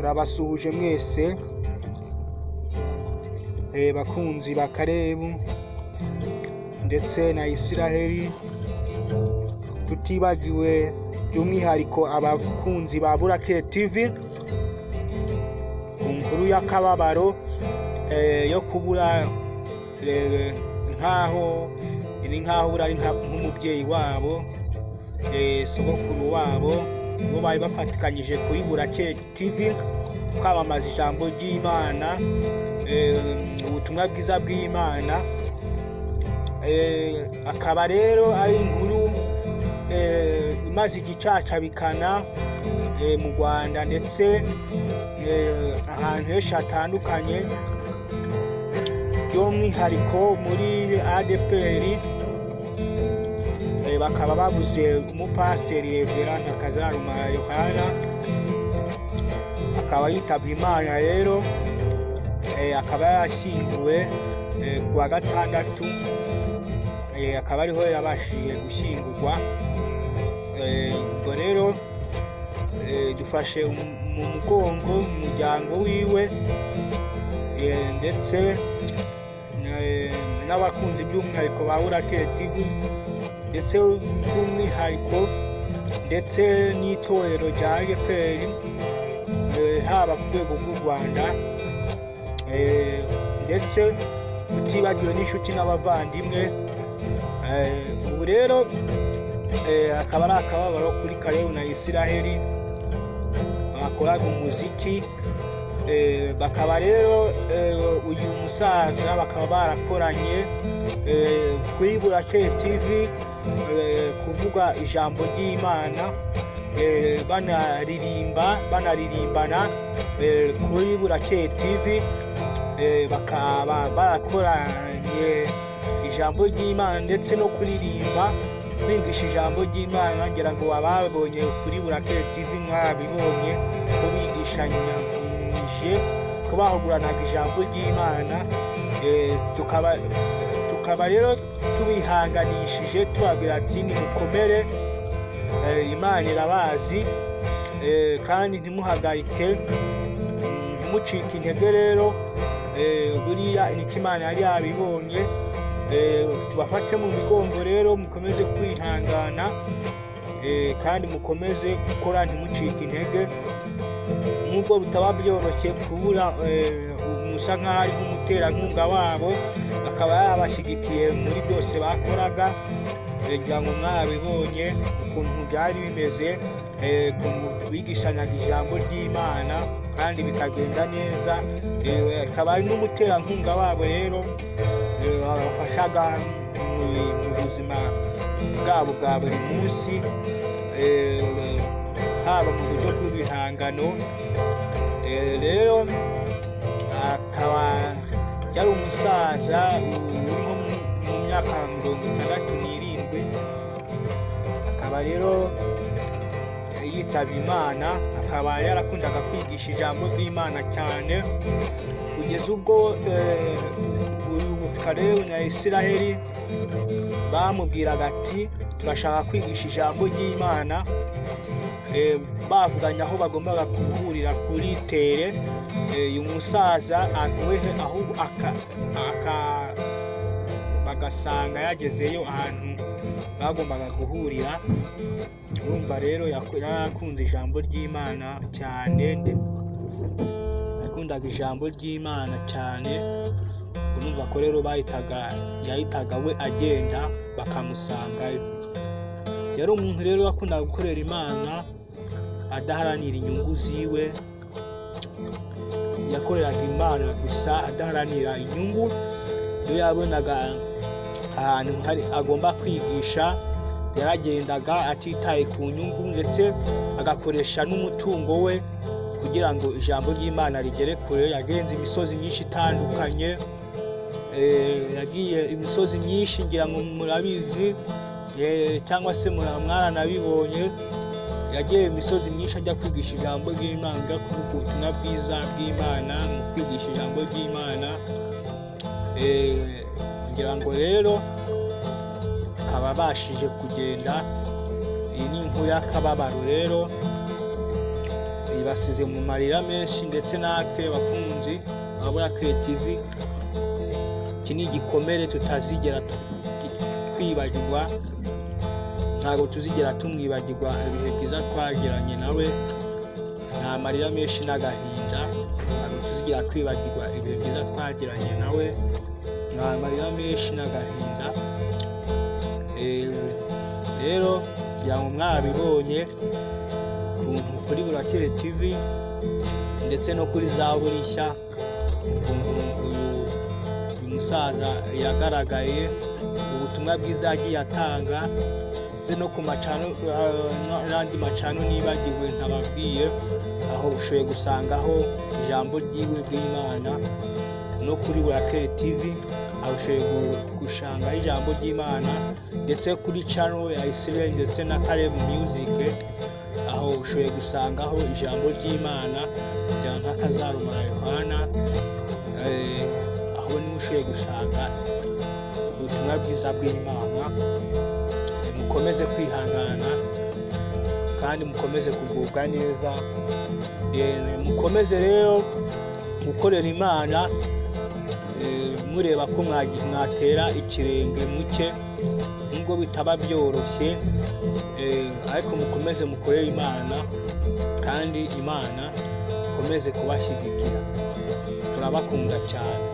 turabasuhuje mwese bakunzi ba Karebu ndetse na Isiraheli, tutibagiwe by'umwihariko abakunzi ba Burake TV. Inkuru y'akababaro yo kubura nkaho urari nk'umubyeyi wabo, sogokuru wabo, bo bari bafatikanyije kuri Burake TV kwamamaza ijambo ry'Imana, ubutumwa bwiza bw'Imana. Akaba rero ari inkuru imaze igicacabikana mu Rwanda ndetse ahantu henshi hatandukanye, by'umwihariko muri ADPR. Bakaba babuze umupasiteri Reverend Kazaruma Yohana, akaba yitabye Imana. Rero akaba yashyinguwe kuwa gatandatu, akaba ariho yabashije gushyingurwa. Ubwo rero dufashe mu mugongo umuryango wiwe ndetse n'abakunzi by'umwihariko ba Burake TV, ndetse by'umwihariko ndetse n'itorero rya ADPR, haba ku rwego rw'u Rwanda, ndetse tutibagiwe n'inshuti n'abavandimwe. Ubu rero akaba ari akababaro kuri Karebu na Isiraheli bakoraga umuziki. Bakaba rero uyu musaza bakaba barakoranye kuri Burake TV kuvuga ijambo ry'Imana, banaririmbana kuri Burake TV. Bakaba barakoranye ijambo ry'Imana ndetse no kuririmba, bigisha ijambo ry'Imana. Ngira ngo ababonye kuri Burake TV mwabibonye ko bigishanyije, ko bahuguranaga ijambo ry'Imana. Tukaba rero tubihanganishije tubabwira ati nimukomere, Imana irabazi, kandi ntimuhagarike, ntimucike intege. Rero buriya niko Imana yari yabibonye. Tubafate mu migongo rero, mukomeze kwihangana kandi mukomeze gukora, ntimucike intege. Nubwo bitaba byoroshye kubura musa nk'aho ari nk'umuterankunga wabo, akaba yabashyigikiye muri byose bakoraga. Kugira ngo mwabibonye ukuntu byari bimeze, bigishanyaga ijambo ry'Imana kandi bikagenda neza. Akaba ari n'umuterankunga wabo rero, babafashaga mu buzima bwabo bwa buri munsi, haba mu buryo bw'ibihangano. Rero akaba yari umusaza uri nko mu myaka 67. Akaba rero yitabye Imana. Akaba yarakundaga kwigisha ijambo ry'Imana cyane, kugeza ubwo Karebu na Isiraheli bamubwiraga ati turashaka kwigisha ijambo ry'Imana. Bavuganye aho bagombaga guhurira kuri tere. Uyu musaza aguwehe ahubwo bagasanga yagezeyo ahantu bagombaga guhurira. Urumva rero yakunze ijambo ry'Imana cyane, yakundaga ijambo ry'Imana cyane. Urumva ko rero yahitaga we agenda bakamusangayo. Yari umuntu rero wakundaga gukorera Imana, adaharanira inyungu ziwe. Yakoreraga Imana gusa adaharanira inyungu. Iyo yabonaga ahantu agomba kwigisha, yaragendaga atitaye ku nyungu, ndetse agakoresha n'umutungo we kugira ngo ijambo ry'Imana rigere kure. Yagenze imisozi myinshi itandukanye, yagiye imisozi myinshi, ngira ngo murabizi cyangwa se mwaranabibonye. Yagiye imisozi myinshi ajya kwigisha ijambo ry'Imana, ajya kuvuga ubutumwa bwiza bw'Imana mu kwigisha ijambo ry'Imana. Ngira ngo rero akaba abashije kugenda. Iyi ni inkuru y'akababaro rero ibasize mu marira menshi, ndetse natwe bakunzi ba Burakeye TV, iki ni igikomere tutazigera twibagirwa, ntabwo tuzigera tumwibagirwa ibihe byiza twagiranye nawe, nta marira menshi n'agahinda, ntabwo tuzigera twibagirwa ibihe byiza twagiranye nawe, nta marira menshi n'agahinda. Rero kugira ngo mwabibonye ukuntu kuri Burakeye TV ndetse no kuri Zaburi Nshya ukuntu uyu musaza yagaragaye, ubutumwa bwiza yagiye atanga, ndetse no ku macano n'andi macano nibagiwe ntababwiye, aho ushoboye gusangaho ijambo ry'iwe ry'Imana, no kuri Burakeye TV aho ushoboye gusangaho ijambo ry'Imana, ndetse kuri channel ya Israel ndetse na Caleb Music aho ushoboye gusangaho ijambo ry'Imana rya Nkakazarumara Yohana, aho niho ushoboye gusanga ubutumwa bwiza bw'Imana. Mukomeze kwihangana kandi mukomeze kugubwa neza, mukomeze rero gukorera Imana, mureba ko mwatera ikirenge muke, nubwo bitaba byoroshye, ariko mukomeze mukorere Imana, kandi Imana ikomeze kubashyigikira. Turabakunda cyane.